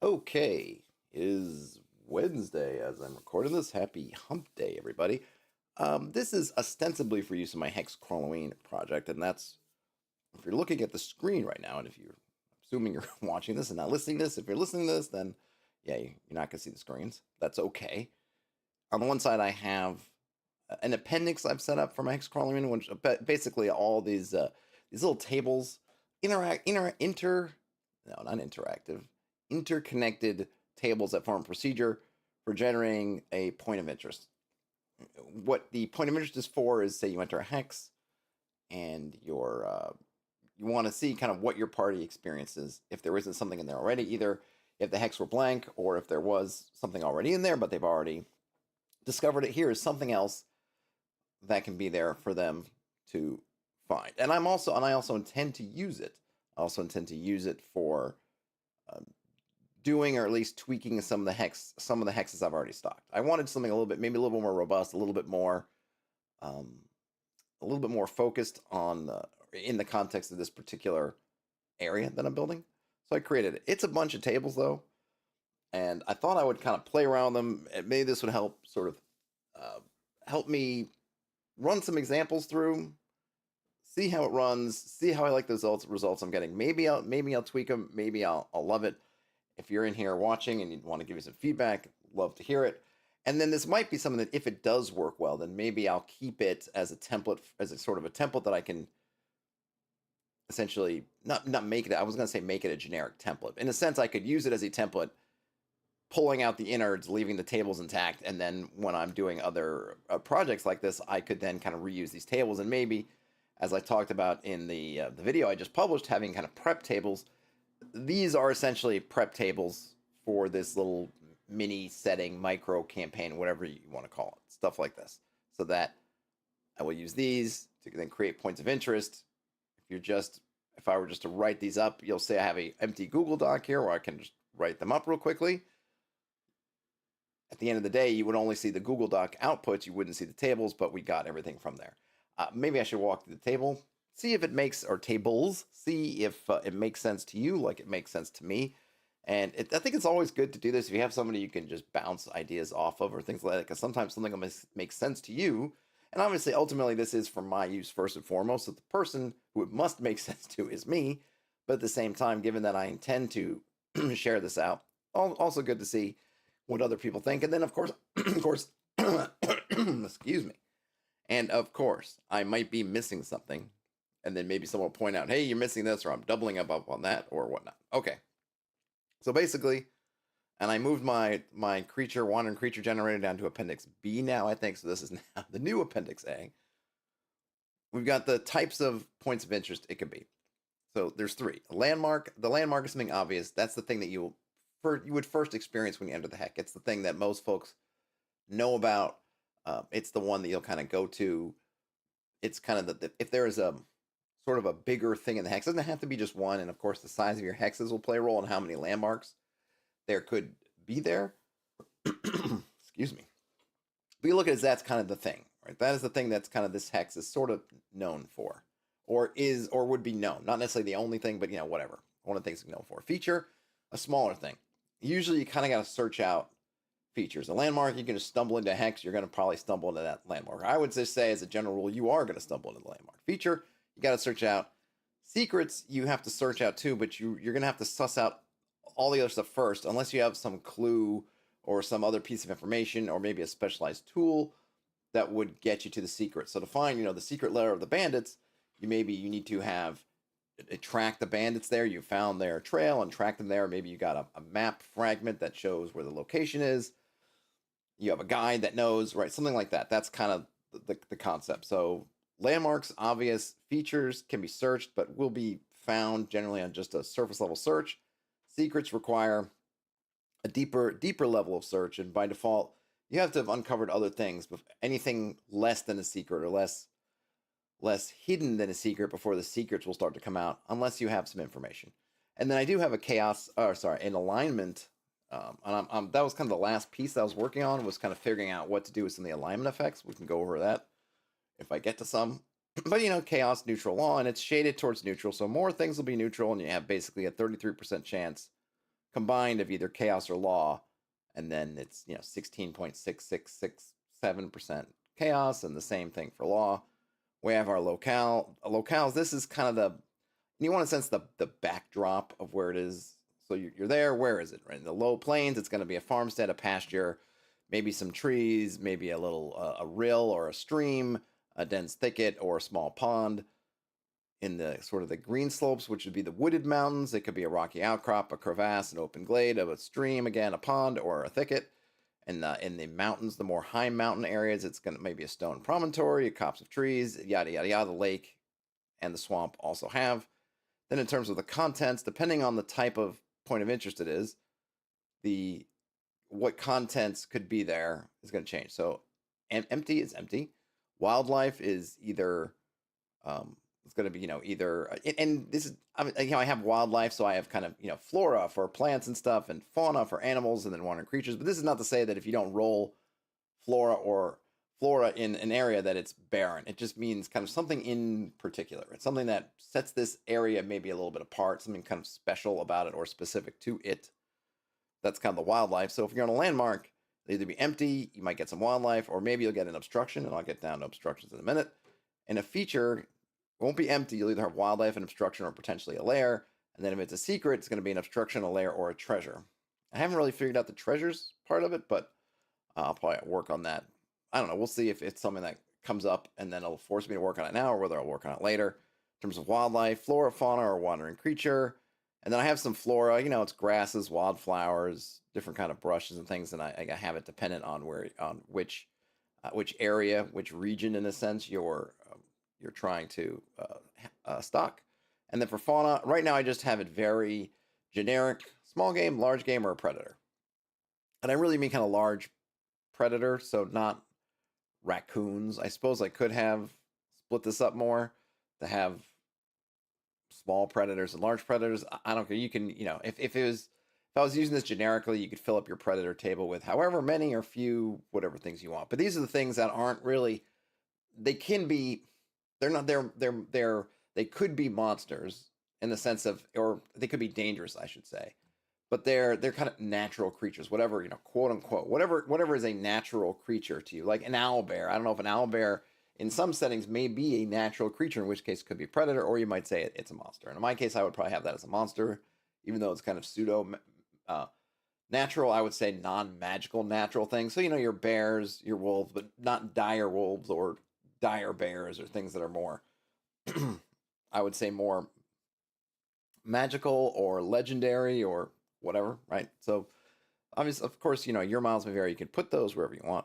Okay, it is Wednesday as I'm recording this. Happy Hump Day, everybody. This is ostensibly for use in my Hex Halloween project, and that's if you're looking at the screen right now, and if you're assuming you're watching this and not listening to this, if you're listening to this, then yeah, you're not gonna see the screens. That's okay. On the one side, I have an appendix I've set up for my Hex Halloween, which basically all these little tables interact inter inter no not interactive interconnected tables that form a procedure for generating a point of interest. What the point of interest is for is, say you enter a hex and you want to see kind of what your party experiences if there isn't something in there already, either if the hex were blank or if there was something already in there but they've already discovered it. Here is something else that can be there for them to find. And I also intend to use it. I also intend to use it for um, doing or at least tweaking some of the hexes I've already stocked. I wanted something a little bit, maybe a little bit more robust, um, a little bit more focused on in the context of this particular area that I'm building. So I created it. It's a bunch of tables though, and I thought I would kind of play around them. And maybe this would help sort of help me run some examples through, see how it runs, see how I like the results I'm getting. Maybe I'll tweak them. Maybe I'll love it. If you're in here watching and you want to give me some feedback, love to hear it. And then this might be something that if it does work well, then maybe I'll keep it as a template, as a sort of a template that I can essentially not make it. I was going to say make it a generic template. In a sense, I could use it as a template, pulling out the innards, leaving the tables intact, and then when I'm doing other projects like this, I could then kind of reuse these tables and maybe, as I talked about in the video I just published, having kind of prep tables. These are essentially prep tables for this little mini setting, micro campaign, whatever you want to call it, stuff like this. So that I will use these to then create points of interest. If I were just to write these up, you'll say I have a empty Google Doc here where I can just write them up real quickly. At the end of the day, you would only see the Google Doc outputs. You wouldn't see the tables, but we got everything from there. Maybe I should walk through the table, see if it makes, or tables, see if it makes sense to you, like it makes sense to me. And I think it's always good to do this if you have somebody you can just bounce ideas off of or things like that, because sometimes something will make sense to you. And obviously, ultimately, this is for my use first and foremost. So the person who it must make sense to is me. But at the same time, given that I intend to share this out, also good to see what other people think. And then, of course, of course, excuse me. And of course, I might be missing something. And then maybe someone will point out, hey, you're missing this, or I'm doubling up on that, or whatnot. Okay. So basically, and I moved my wandering creature generator down to Appendix B now, I think. So this is now the new Appendix A. We've got the types of points of interest it could be. So there's three. A landmark. The landmark is something obvious. That's the thing that you would first experience when you enter the heck. It's the thing that most folks know about. It's the one that you'll kind of go to. It's kind of if there is a sort of a bigger thing in the hex, it doesn't have to be just one. And of course, the size of your hexes will play a role in how many landmarks there could be there. Excuse me. But you look at it as that's kind of the thing, right? That is the thing that's kind of this hex is sort of known for, or would be known. Not necessarily the only thing, but whatever. One of the things it's known for. Feature, a smaller thing. Usually, you kind of got to search out features. A landmark, you can just stumble into a hex. You're going to probably stumble into that landmark. I would just say, as a general rule, you are going to stumble into the landmark. Feature, you got to search out. Secrets, you have to search out too, but you're going to have to suss out all the other stuff first, unless you have some clue or some other piece of information, or maybe a specialized tool that would get you to the secret. So to find, the secret lair of the bandits, you need to have track the bandits there. You found their trail and track them there. Maybe you got a map fragment that shows where the location is. You have a guide that knows, right? Something like that. That's kind of the concept. So landmarks, obvious. Features can be searched, but will be found generally on just a surface level search. Secrets require a deeper level of search, and by default, you have to have uncovered other things. But anything less than a secret or less hidden than a secret before the secrets will start to come out, unless you have some information. And then I do have an alignment. And that was kind of the last piece I was working on, was kind of figuring out what to do with some of the alignment effects. We can go over that if I get to some. But chaos, neutral, law, and it's shaded towards neutral, so more things will be neutral, and you have basically a 33% chance combined of either chaos or law, and then it's 16.6667% chaos, and the same thing for law. We have our locales. This is kind of you want to sense the backdrop of where it is. So you're there. Where is it? Right in the low plains. It's going to be a farmstead, a pasture, maybe some trees, maybe a little a rill or a stream, a dense thicket, or a small pond. In the sort of the green slopes, which would be the wooded mountains, it could be a rocky outcrop, a crevasse, an open glade of a stream, again a pond or a thicket. And in the mountains, the more high mountain areas, it's going to maybe a stone promontory, a copse of trees, yada yada yada. The lake and the swamp also have. Then in terms of the contents, depending on the type of point of interest it is, the what contents could be there is going to change. So empty is empty. Wildlife is either it's going to be either and this is I have wildlife, so I have kind of flora for plants and stuff, and fauna for animals, and then wandering creatures. But this is not to say that if you don't roll flora in an area that it's barren. It just means kind of something in particular. It's something that sets this area maybe a little bit apart, something kind of special about it or specific to it. That's kind of the wildlife. So if you're on a landmark, it'll either be empty, you might get some wildlife, or maybe you'll get an obstruction, and I'll get down to obstructions in a minute. And a feature won't be empty. You'll either have wildlife, an obstruction, or potentially a lair. And then if it's a secret, it's going to be an obstruction, a lair, or a treasure. I haven't really figured out the treasures part of it, but I'll probably work on that. I don't know. We'll see if it's something that comes up and then it'll force me to work on it now, or whether I'll work on it later. In terms of wildlife, flora, fauna, or wandering creature. And then I have some flora, it's grasses, wildflowers, different kind of brushes and things. And I have it dependent on which area, which region, in a sense, you're trying to stock. And then for fauna, right now I just have it very generic: small game, large game, or a predator. And I really mean kind of large predator, so not raccoons. I suppose I could have split this up more to have small predators and large predators. I don't care. You can, if I was using this generically, you could fill up your predator table with however many or few, whatever things you want. But these are the things that aren't really, they can be, they're not, they could be monsters in the sense of, or they could be dangerous, I should say. But they're kind of natural creatures, whatever, quote unquote, whatever is a natural creature to you, like an owl bear. I don't know if an owl bear in some settings may be a natural creature, in which case it could be a predator, or you might say it's a monster. And in my case, I would probably have that as a monster, even though it's kind of pseudo natural. I would say non-magical natural things. So, your bears, your wolves, but not dire wolves or dire bears or things that are more, I would say, more magical or legendary or whatever, right? So obviously, of course, your miles may vary. You can put those wherever you want.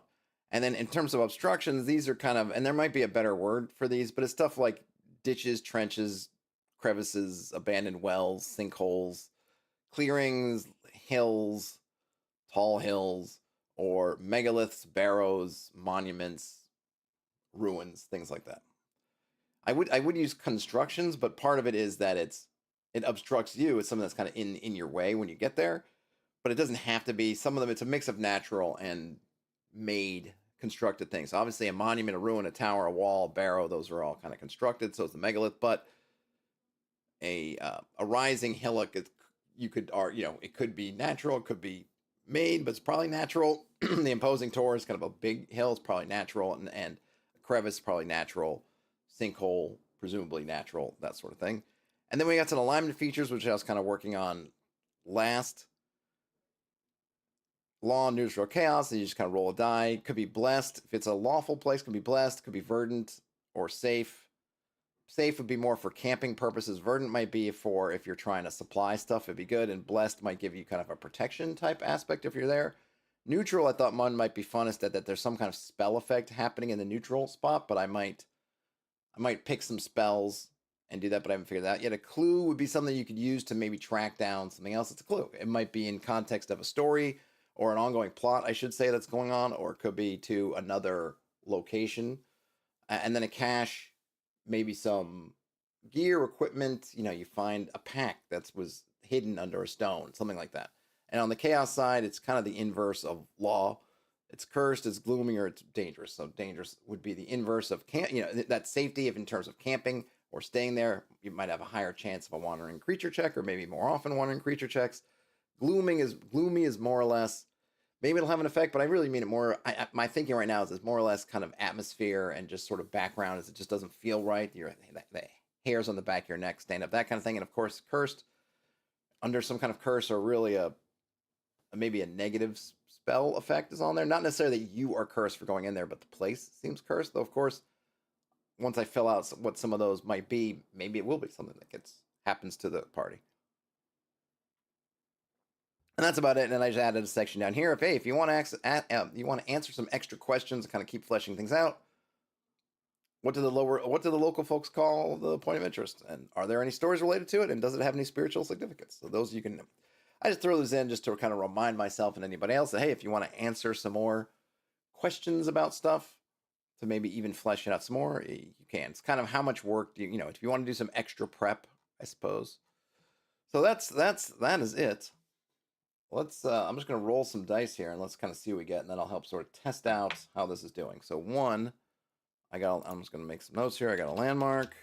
And then in terms of obstructions, these are kind of, and there might be a better word for these, but it's stuff like ditches, trenches, crevices, abandoned wells, sinkholes, clearings, hills, tall hills, or megaliths, barrows, monuments, ruins, things like that. I would use constructions, but part of it is that it obstructs you. It's something that's kind of in your way when you get there, but it doesn't have to be. Some of them, it's a mix of natural and made constructed things. Obviously, a monument, a ruin, a tower, a wall, a barrow, those are all kind of constructed. So it's the megalith, but a rising hillock, it could be natural, it could be made, but it's probably natural. The imposing tor is kind of a big hill, it's probably natural, and a crevice probably natural, sinkhole presumably natural, that sort of thing. And then we got some alignment features, which I was kind of working on last. Law, neutral, chaos, and you just kind of roll a die. Could be blessed. If it's a lawful place, could be blessed. Could be verdant or safe. Safe would be more for camping purposes. Verdant might be for if you're trying to supply stuff, it'd be good. And blessed might give you kind of a protection type aspect if you're there. Neutral, I thought one might be funnest that there's some kind of spell effect happening in the neutral spot, but I might pick some spells and do that, but I haven't figured that out yet. A clue would be something you could use to maybe track down something else. It's a clue. It might be in context of a story or an ongoing plot, I should say, that's going on, or it could be to another location. And then a cache, maybe some gear, equipment. You find a pack that was hidden under a stone, something like that. And on the chaos side, it's kind of the inverse of law. It's cursed, it's gloomy, or it's dangerous. So dangerous would be the inverse of that safety. If in terms of camping or staying there, you might have a higher chance of a wandering creature check, or maybe more often wandering creature checks. gloomy is more or less. Maybe it'll have an effect, but I really mean it more. My thinking right now is it's more or less kind of atmosphere and just sort of background. As it just doesn't feel right. The hairs on the back of your neck stand up, that kind of thing. And of course, cursed under some kind of curse or really maybe a negative spell effect is on there. Not necessarily that you are cursed for going in there, but the place seems cursed. Though of course, once I fill out what some of those might be, maybe it will be something that happens to the party. And that's about it. And I just added a section down here. If you want to answer some extra questions and kind of keep fleshing things out, what do the local folks call the point of interest? And are there any stories related to it? And does it have any spiritual significance? So those you can. I just throw those in just to kind of remind myself and anybody else that hey, if you want to answer some more questions about stuff, to maybe even flesh it out some more, you can. It's kind of how much work do you if you want to do some extra prep, I suppose. So that is it. Let's I'm just going to roll some dice here and let's kind of see what we get, and then I'll help sort of test out how this is doing. So I'm just going to make some notes here. I got a landmark,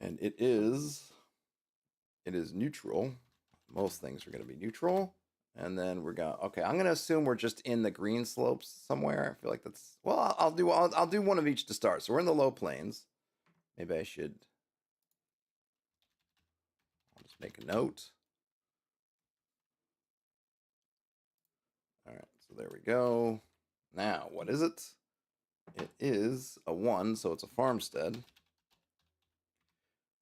and it is neutral. Most things are going to be neutral. And then okay, I'm going to assume we're just in the green slopes somewhere. I feel like that's, well, I'll do one of each to start. So we're in the low plains. Maybe I'll just make a note. All right, so there we go. Now, what is it? It is a 1, so it's a farmstead.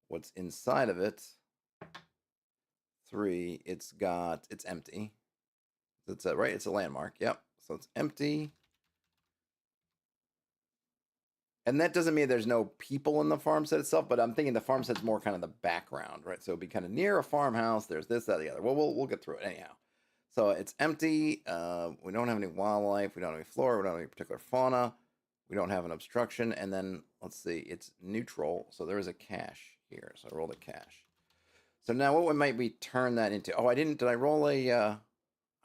What's inside of it? 3. It's empty. It's right. It's a landmark. Yep. So it's empty. And that doesn't mean there's no people in the farmstead itself, but I'm thinking the farmstead's more kind of the background, right? So it'd be kind of near a farmhouse. There's this, that, the other. Well, we'll get through it anyhow. So it's empty. We don't have any wildlife. We don't have any flora. We don't have any particular fauna. We don't have an obstruction. And then let's see. It's neutral. So there is a cache here. So I rolled a cache. So now what might we turn that into? Oh, did I roll a?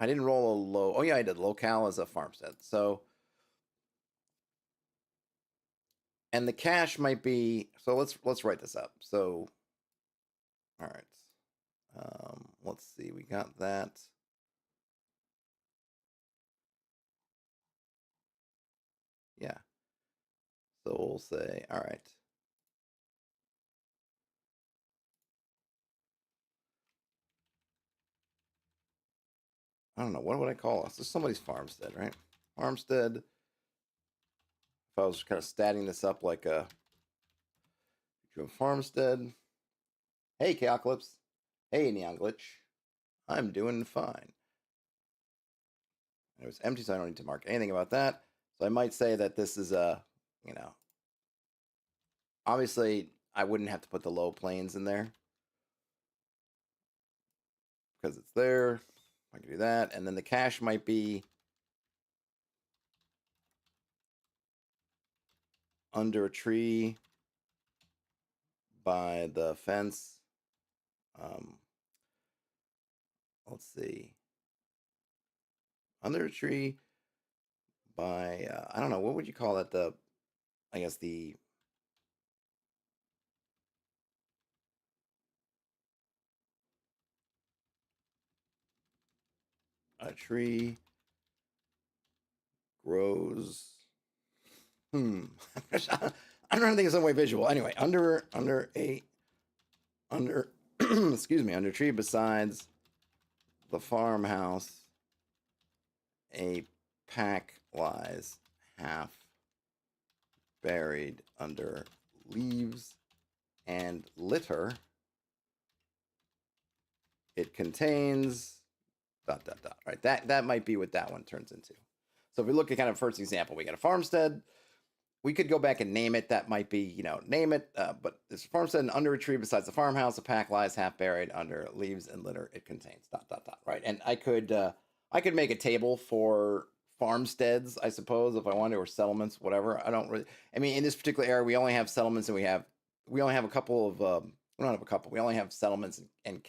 I didn't roll a low. Oh yeah, I did. Locale as a farmstead. So, and the cache might be. So let's write this up. So, all right. Let's see. We got that. Yeah. So we'll say, all right. I don't know. What would I call this? This is somebody's farmstead, right? Farmstead. If I was kind of statting this up like a farmstead. Hey, Chaoclips. Hey, Neon Glitch. I'm doing fine. It was empty, so I don't need to mark anything about that. So I might say that this is obviously I wouldn't have to put the low plains in there because it's there. I can do that. And then the cache might be under a tree by the fence. Let's see. Under a tree by, I don't know, what would you call it? I guess a tree grows. I'm trying to think of some way visual. Anyway, under excuse me, under a tree besides the farmhouse, a pack lies half buried under leaves and litter. It contains ... Right, that might be what that one turns into. So if we look at kind of first example, we got a farmstead. We could go back and name it. That might be, name it. But this farmstead, and under a tree besides the farmhouse, a pack lies half buried under leaves and litter. It contains ... Right, and I could make a table for farmsteads, I suppose, if I wanted, or settlements, whatever. I mean, in this particular area, we only have settlements, and we only have a couple of. We don't have a couple. We only have settlements and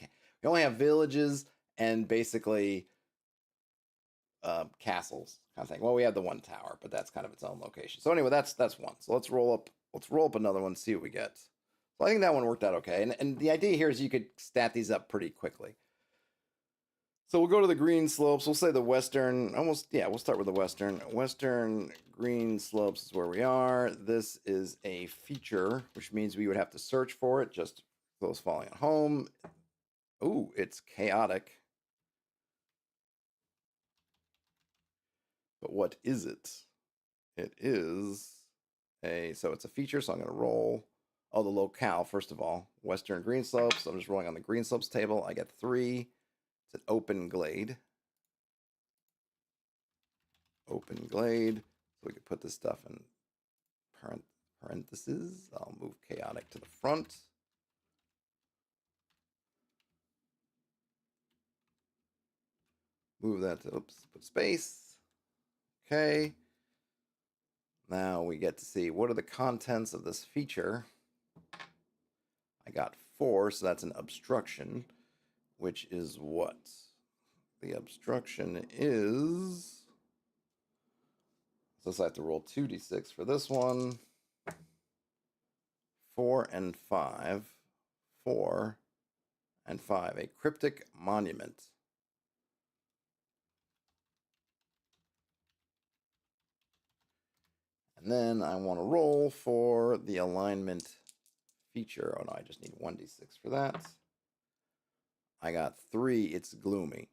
we only have villages and basically castles kind of thing. Well, we have the one tower, but that's kind of its own location. So anyway, that's one. So let's roll up another one, see what we get. So I think that one worked out okay. And the idea here is you could stat these up pretty quickly. So we'll go to the green slopes. We'll say the western, almost, yeah, we'll start with the western. Western green slopes is where we are. This is a feature, which means we would have to search for it, just those falling at home. Ooh, it's chaotic. But what is it? It is so it's a feature, so I'm going to roll. Oh, the locale, first of all. Western green slopes. So I'm just rolling on the green slopes table. I get 3. It's an open glade. Open glade. So we could put this stuff in parentheses. I'll move chaotic to the front. Move that to, oops, put space. Okay. Now we get to see what are the contents of this feature. I got 4, so that's an obstruction, which is what? The obstruction is, so I have to roll 2d6 for this one. 4 and 5. 4 and 5. A cryptic monument. And then I want to roll for the alignment feature. Oh no, I just need 1d6 for that. I got 3. It's gloomy.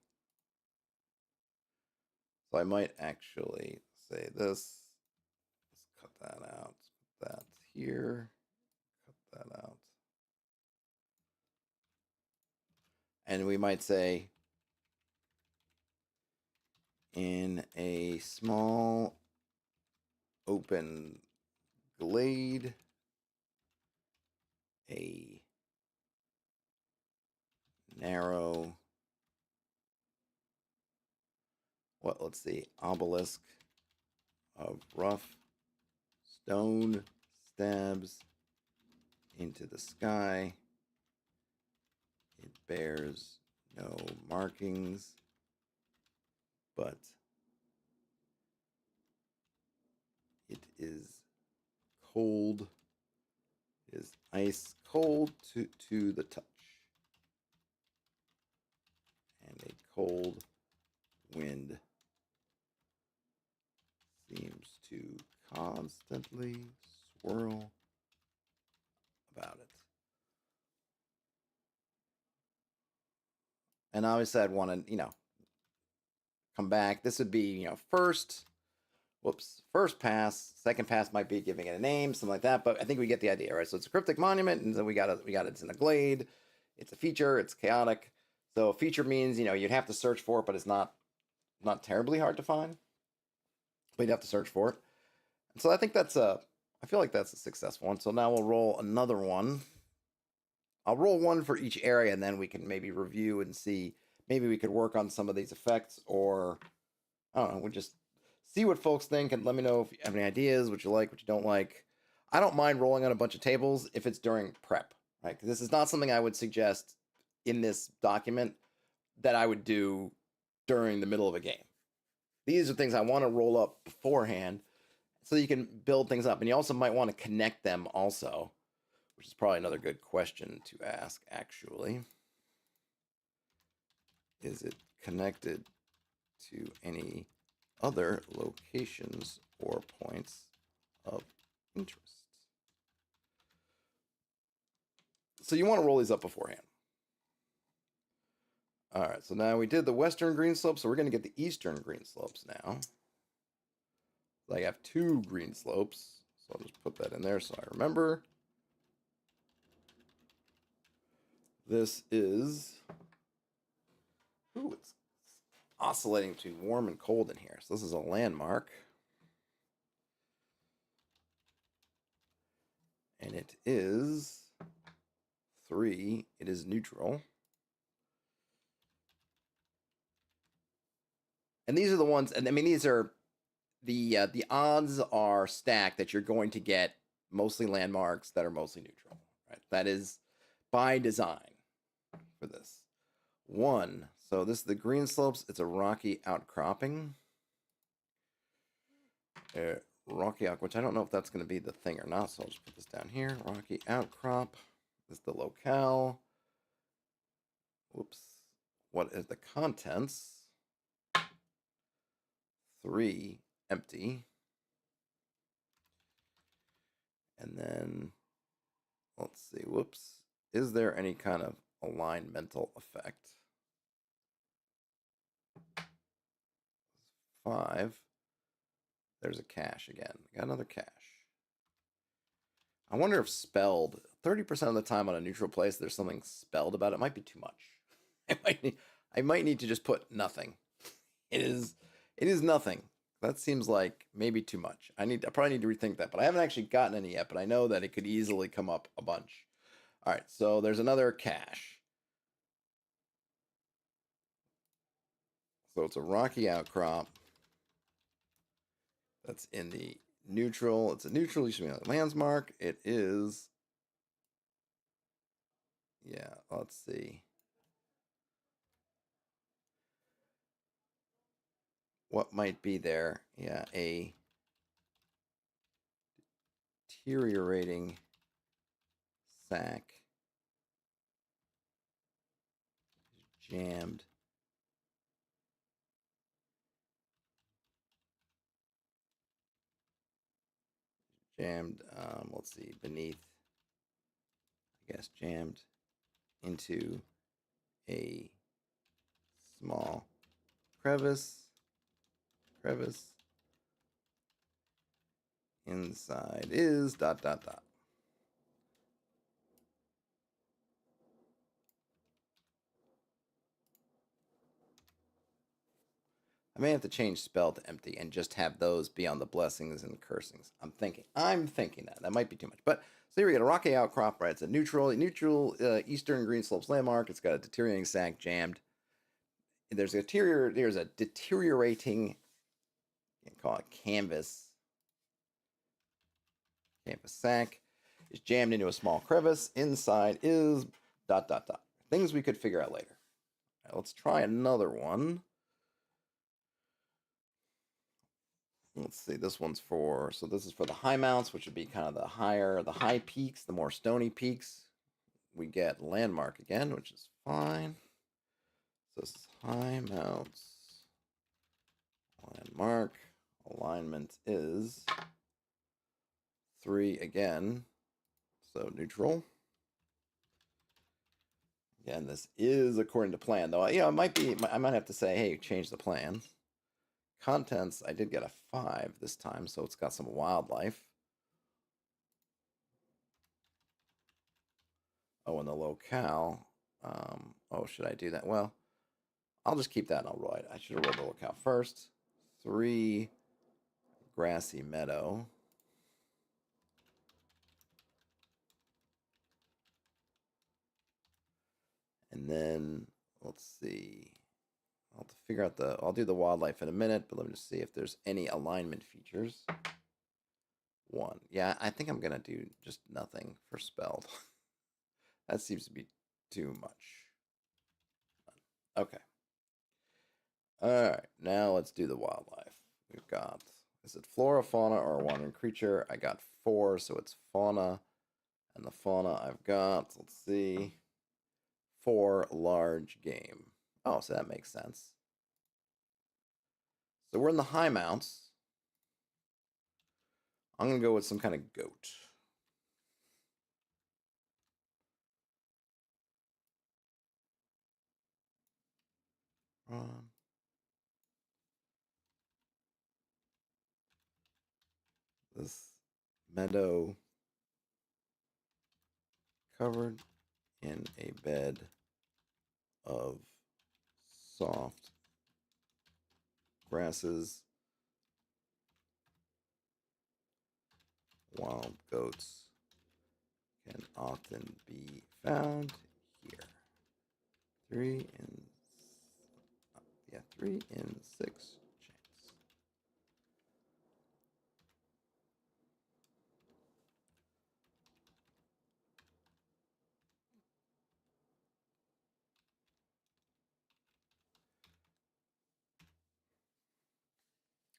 So I might actually say this. Let's cut that out. Put that here. Cut that out. And we might say, in a small open glade, a narrow, let's see, obelisk of rough stone stabs into the sky. It bears no markings, but it is cold. It is ice cold to the touch. And a cold wind seems to constantly swirl about it. And obviously I'd want to, come back. This would be, first pass. Second pass might be giving it a name, something like that. But I think we get the idea, right? So it's a cryptic monument, and then we got it's in a glade. It's a feature. It's chaotic. So a feature means, you'd have to search for it, but it's not terribly hard to find. But you'd have to search for it. And so I think I feel like that's a successful one. So now we'll roll another one. I'll roll one for each area, and then we can maybe review and see. Maybe we could work on some of these effects, or I don't know. We'll just see what folks think, and let me know if you have any ideas, what you like, what you don't like. I don't mind rolling on a bunch of tables if it's during prep, right? Because this is not something I would suggest in this document that I would do during the middle of a game. These are things I want to roll up beforehand so you can build things up. And you also might want to connect them also, which is probably another good question to ask, actually. Is it connected to any other locations or points of interest? So you want to roll these up beforehand. All right, so now we did the western green slopes, so we're going to get the eastern green slopes now. I have 2 green slopes, so I'll just put that in there so I remember. This is, ooh, it's oscillating between warm and cold in here. So this is a landmark. And it is 3. It is neutral. And these are the ones, and I mean, these are the odds are stacked that you're going to get mostly landmarks that are mostly neutral, right? That is by design for this. 1, so this is the green slopes. It's a rocky outcropping. Rocky outcrop, which I don't know if that's going to be the thing or not, so I'll just put this down here. Rocky outcrop. This is the locale. Whoops. what is the contents? 3 empty. And then, let's see, whoops. Is there any kind of alignmental effect? 5. There's a cache again. Got another cache. I wonder if spelled 30% of the time on a neutral place, there's something spelled about it. Might be too much. I might need to just put nothing. It is nothing. That seems like maybe too much. I probably need to rethink that, but I haven't actually gotten any yet, but I know that it could easily come up a bunch. All right, so there's another cache. So it's a rocky outcrop that's in the neutral. It's a neutral, usually like landsmark. It is, yeah, let's see. What might be there? Yeah, a deteriorating sack jammed let's see, beneath, I guess, jammed into a small crevice inside is ... I may have to change spell to empty and just have those be on the blessings and cursings. I'm thinking that might be too much. But so here we got a rocky outcrop, right? It's a neutral eastern green slopes landmark. It's got a deteriorating sack jammed. There's a deteriorating, you can call it canvas sack. Is jammed into a small crevice. Inside is ... Things we could figure out later. All right, let's try another one. Let's see, this one's for, so this is for the high mounts, which would be kind of the high peaks, the more stony peaks. We get landmark again, which is fine. So this is high mounts, landmark, alignment is 3 again, so neutral. Again, this is according to plan, though. Yeah, I might have to say, hey, change the plan. Contents, I did get a 5 this time, so it's got some wildlife. Oh, and the locale. Should I do that? Well, I'll just keep that and I'll roll it. I should have rolled the locale first. 3 grassy meadow. And then, let's see. I'll have to figure out I'll do the wildlife in a minute, but let me just see if there's any alignment features. 1. Yeah, I think I'm going to do just nothing for spelled. That seems to be too much. Okay. All right, now let's do the wildlife. We've got, is it flora, fauna, or a wandering creature? I got 4, so it's fauna. And the fauna I've got, let's see, 4 large game. Oh, so that makes sense. So we're in the high mounts. I'm going to go with some kind of goat. This meadow covered in a bed of soft grasses. Wild goats can often be found here. 3 in 6 chance.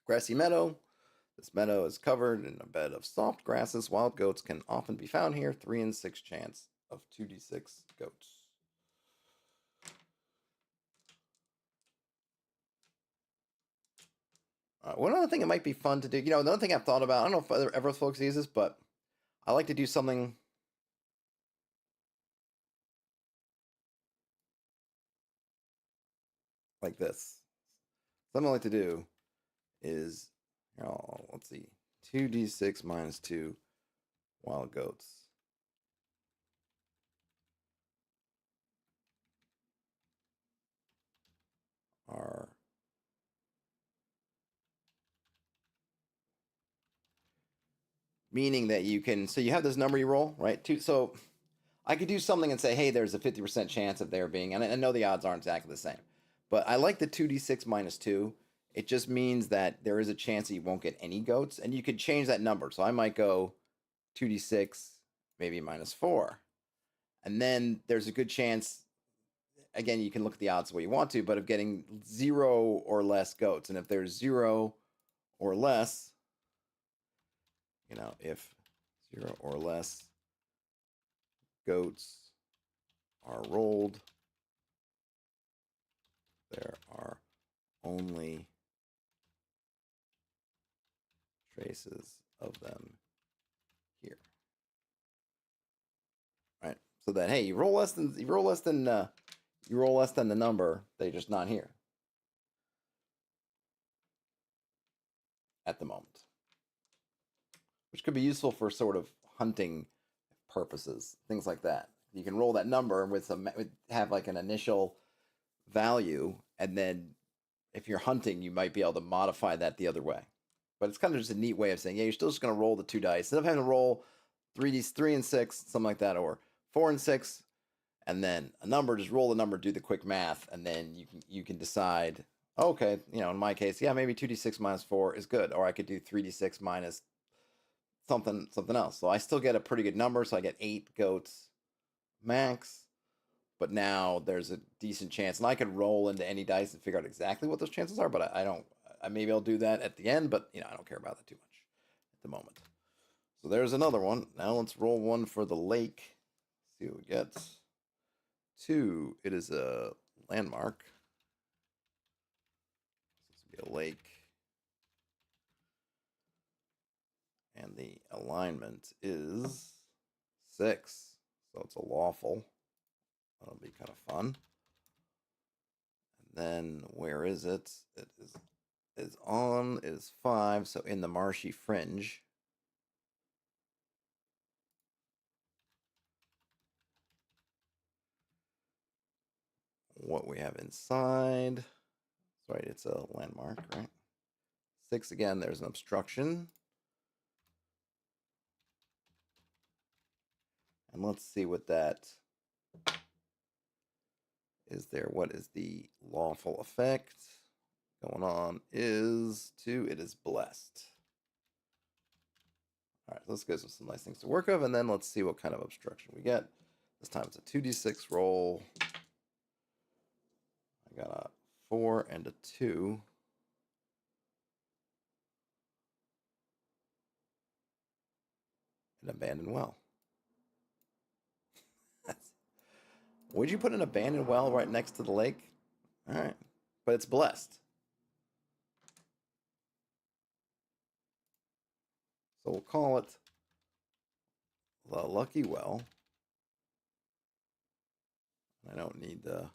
Grassy meadow. This meadow is covered in a bed of soft grasses. Wild goats can often be found here. 3 in 6 chance of 2d6 goats. One other thing it might be fun to do, another thing I've thought about, I don't know if other folks use this, but I like to do something like this. Something I like to do is, let's see, 2d6 minus 2 wild goats are meaning that you can, so you have this number you roll, right? So I could do something and say, hey, there's a 50% chance of there being, and I know the odds aren't exactly the same, but I like the 2d6 minus 2. It just means that there is a chance that you won't get any goats, and you could change that number. So I might go 2d6, maybe minus 4. And then there's a good chance, again, you can look at the odds the way you want to, but of getting 0 or less goats. And if there's 0 or less, if 0 or less goats are rolled, there are only traces of them here. Right? So that, hey, you roll less than the number, they're just not here at the moment. Which could be useful for sort of hunting purposes, things like that. You can roll that number with have like an initial value, and then if you're hunting, you might be able to modify that the other way. But it's kind of just a neat way of saying, yeah, you're still just going to roll the 2 dice instead of having to roll 3 and 6, something like that, or 4 and 6, and then a number. Just roll the number, do the quick math, and then you can decide. Okay, in my case, yeah, maybe 2d6 minus 4 is good, or I could do 3d6 minus something else. So I still get a pretty good number. So I get 8 goats max, but now there's a decent chance, and I could roll into any dice and figure out exactly what those chances are. But I don't. Maybe I'll do that at the end, but I don't care about that too much at the moment. So there's another one. Now let's roll one for the lake. See what we get. 2. It is a landmark. This will be a lake. And the alignment is 6. So it's a lawful. That'll be kind of fun. And then where is it? It is 5. So in the marshy fringe. What we have inside. Right, it's a landmark, right? 6 again, there's an obstruction. And let's see what that is there. What is the lawful effect going on is 2. It is blessed. All right, let's go with some nice things to work of, and then let's see what kind of obstruction we get. This time it's a 2d6 roll. I got a 4 and a 2. An abandoned well. Would you put an abandoned well right next to the lake? All right, but it's blessed. So we'll call it the lucky well. I don't need the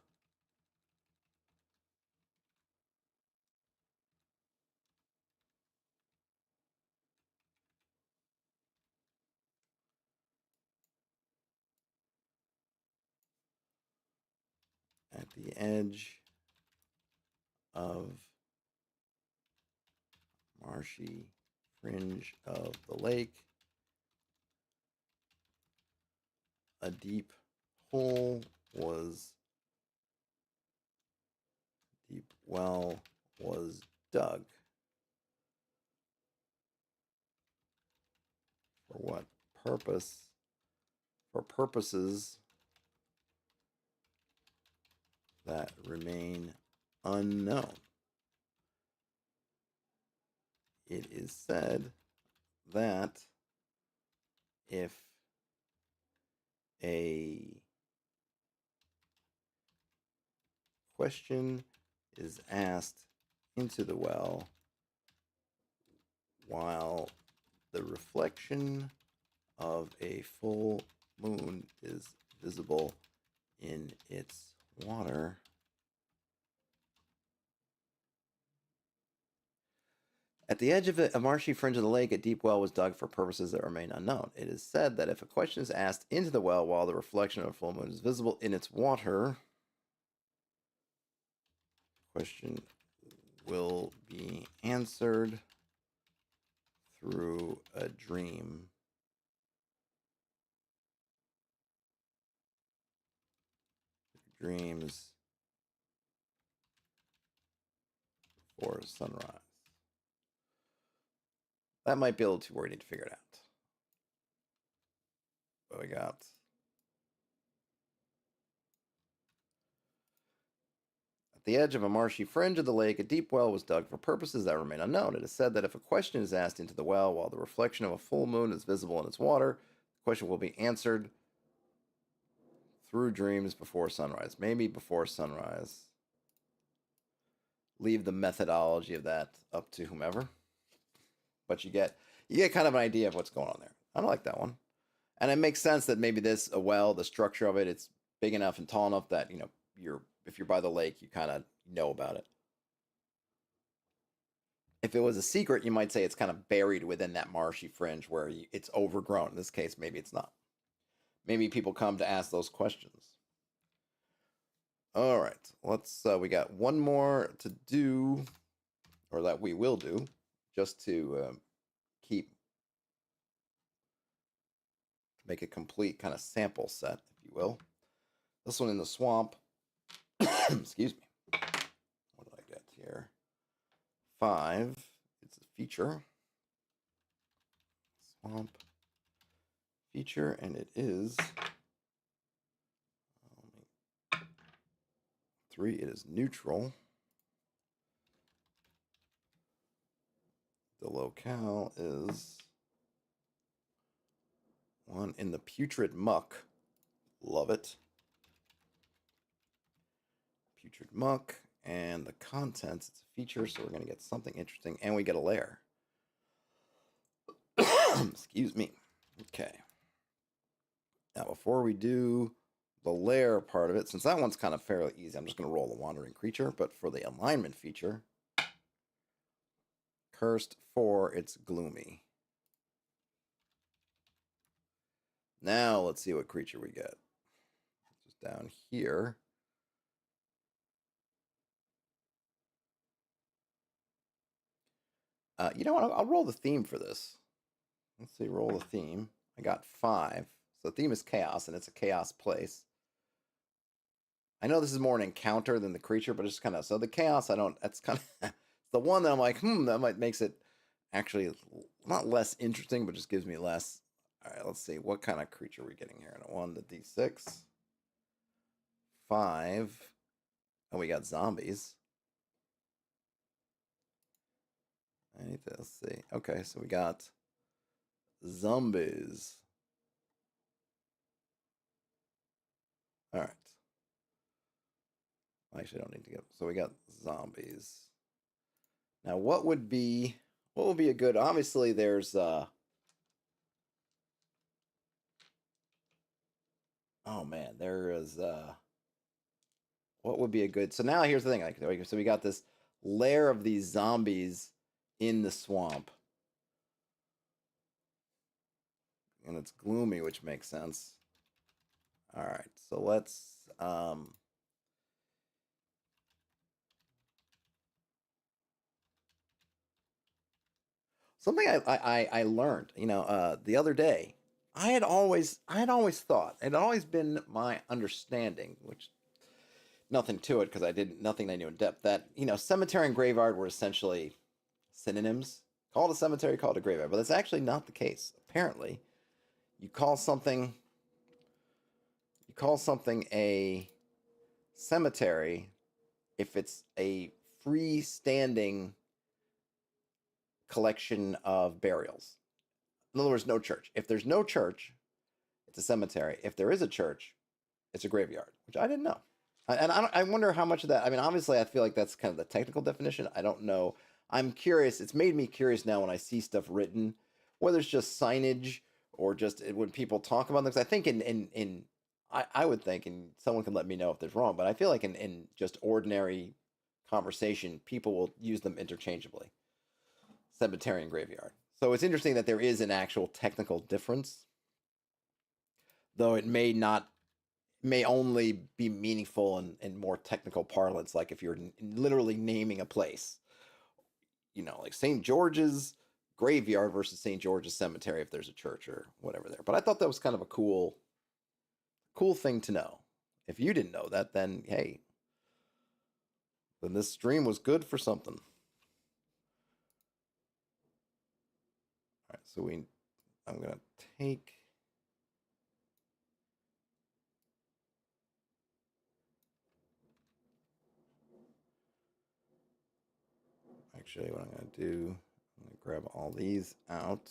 at the edge of marshy fringe of the lake, a deep well was dug. For what purpose? For purposes that remain unknown. It is said that if a question is asked into the well while the reflection of a full moon is visible in its water. At the edge of a marshy fringe of the lake, a deep well was dug for purposes that remain unknown. It is said that if a question is asked into the well while the reflection of a full moon is visible in its water, the question will be answered through a dream. Dreams before sunrise. That might be a little too wordy to figure it out. What we got? At the edge of a marshy fringe of the lake, a deep well was dug for purposes that remain unknown. It is said that if a question is asked into the well while the reflection of a full moon is visible in its water, the question will be answered through dreams before sunrise. Maybe before sunrise. Leave the methodology of that up to whomever. But you get kind of an idea of what's going on there. I like that one. And it makes sense that maybe this a well, the structure of it, it's big enough and tall enough that, if you're by the lake, you kind of know about it. If it was a secret, you might say it's kind of buried within that marshy fringe where it's overgrown. In this case, maybe it's not. Maybe people come to ask those questions. All right, we got one more to do, or that we will do, just to make a complete kind of sample set, if you will. This one in the swamp. Excuse me. What did I get here? 5. It's a feature. Swamp feature, and it is 3. It is neutral. The locale is 1 in the putrid muck. Love it. Putrid muck. And the contents, it's a feature, so we're going to get something interesting. And we get a layer. Excuse me. Okay. Now, before we do the layer part of it, since that one's kind of fairly easy, I'm just going to roll the wandering creature. But for the alignment feature, cursed 4, it's gloomy. Now, let's see what creature we get. Just down here. You know what? I'll roll the theme for this. Let's see, roll the theme. I got 5. So the theme is chaos, and it's a chaos place. I know this is more an encounter than the creature, but it's kind of, so the chaos, that's kind of the one that I'm like, that makes it actually not less interesting, but just gives me less. All right, let's see. What kind of creature are we getting here? 1, the D6. 5. And we got zombies. Let's see. Okay, so we got zombies. All right. Actually, I don't need to get. So we got zombies. Now, what would be a good? Obviously, there's. Oh man, there is. What would be a good? So now here's the thing. So we got this layer of these zombies in the swamp, and it's gloomy, which makes sense. All right, so let's. Something I learned, the other day. I had always thought, it had always been my understanding, which nothing to it because nothing I knew in depth, that cemetery and graveyard were essentially synonyms. Call it a cemetery, call it a graveyard, but that's actually not the case. Apparently, you call something a cemetery if it's a freestanding collection of burials. In other words, no church. If there's no church, it's a cemetery. If there is a church, it's a graveyard, which I didn't know. And I wonder how much of that. I mean, obviously, I feel like that's kind of the technical definition. I don't know. I'm curious. It's made me curious now when I see stuff written, whether it's just signage or just when people talk about them. 'Cause I think I would think, and someone can let me know if there's wrong, but I feel like in just ordinary conversation, people will use them interchangeably. Cemetery and graveyard. So it's interesting that there is an actual technical difference, though it may only be meaningful in more technical parlance, like if you're literally naming a place, like St. George's graveyard versus St. George's cemetery if there's a church or whatever there. But I thought that was kind of a cool thing to know. If you didn't know that, then hey, then this stream was good for something. All right, so I'm gonna take. Actually, what I'm gonna do, I'm gonna grab all these out.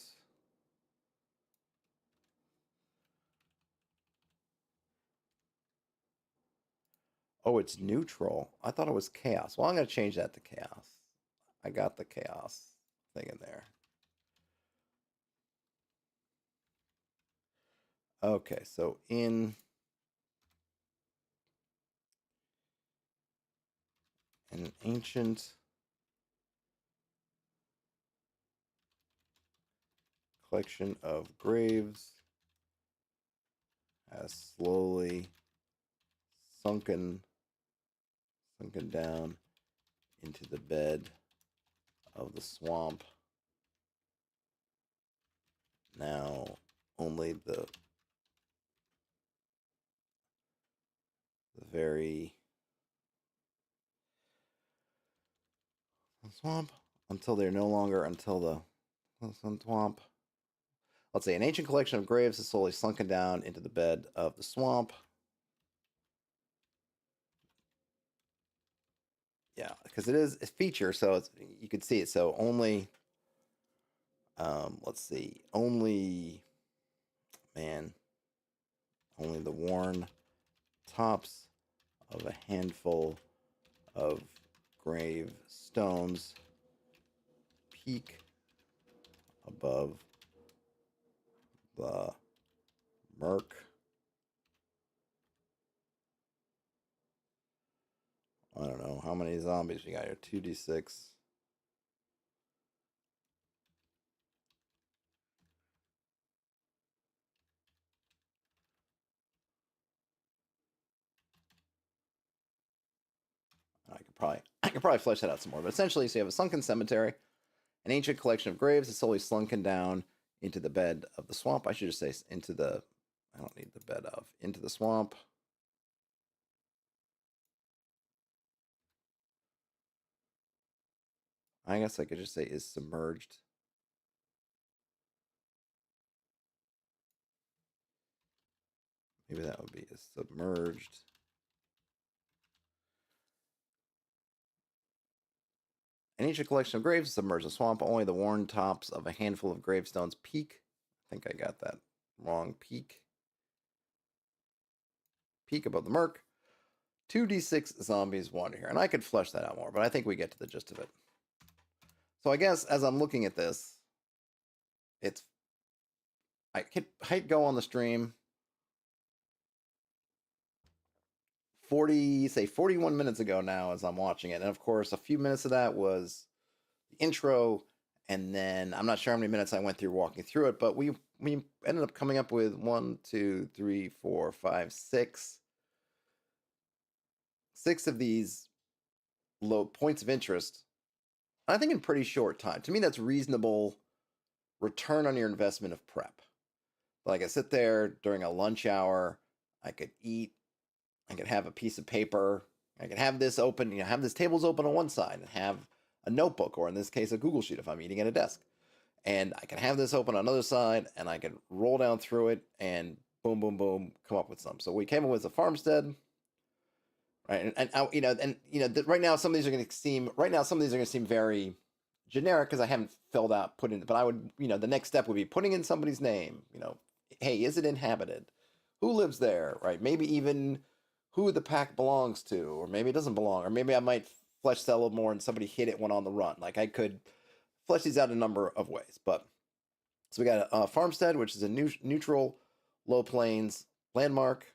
Oh, it's neutral. I thought it was chaos. Well, I'm going to change that to chaos. I got the chaos thing in there. Okay, so in an ancient collection of graves has slowly sunken down into the bed of the swamp. Now only the very swamp until they're no longer until the swamp. Let's say an ancient collection of graves has slowly sunken down into the bed of the swamp. Yeah, because it is a feature, so you can see it. So only, let's see, only the worn tops of a handful of grave stones peak above the murk. I don't know how many zombies we got here. 2d6. I could probably flesh that out some more. But essentially, so you have a sunken cemetery, an ancient collection of graves that's slowly slunken down into the bed of the swamp. I should just say into the. I don't need the bed of into the swamp. I guess I could just say is submerged. Maybe that would be is submerged. An ancient collection of graves submerged the swamp. Only the worn tops of a handful of gravestones peak. I think I got that wrong. Peak above the murk. 2d6 zombies wander here. And I could flesh that out more, but I think we get to the gist of it. So I guess as I'm looking at this, I hit go on the stream. 41 minutes ago now as I'm watching it. And of course, a few minutes of that was the intro. And then I'm not sure how many minutes I went through walking through it, but we ended up coming up with 1, 2, 3, 4, 5, 6. 6 of these low points of interest. I think in pretty short time. To me, that's reasonable return on your investment of prep. Like I sit there during a lunch hour, I could eat, I could have a piece of paper, I could have this open, have this tables open on one side and have a notebook, or in this case, a Google Sheet if I'm eating at a desk. And I can have this open on another side and I can roll down through it and boom, boom, boom, come up with some. So we came up with a farmstead. Right, right now some of these are going to seem very generic because I haven't put in. But I would, the next step would be putting in somebody's name. Hey, is it inhabited? Who lives there? Right, maybe even who the pack belongs to, or maybe it doesn't belong, or maybe I might flesh that a little more and somebody hit it when on the run. Like I could flesh these out a number of ways. But so we got a farmstead, which is a neutral, low plains landmark.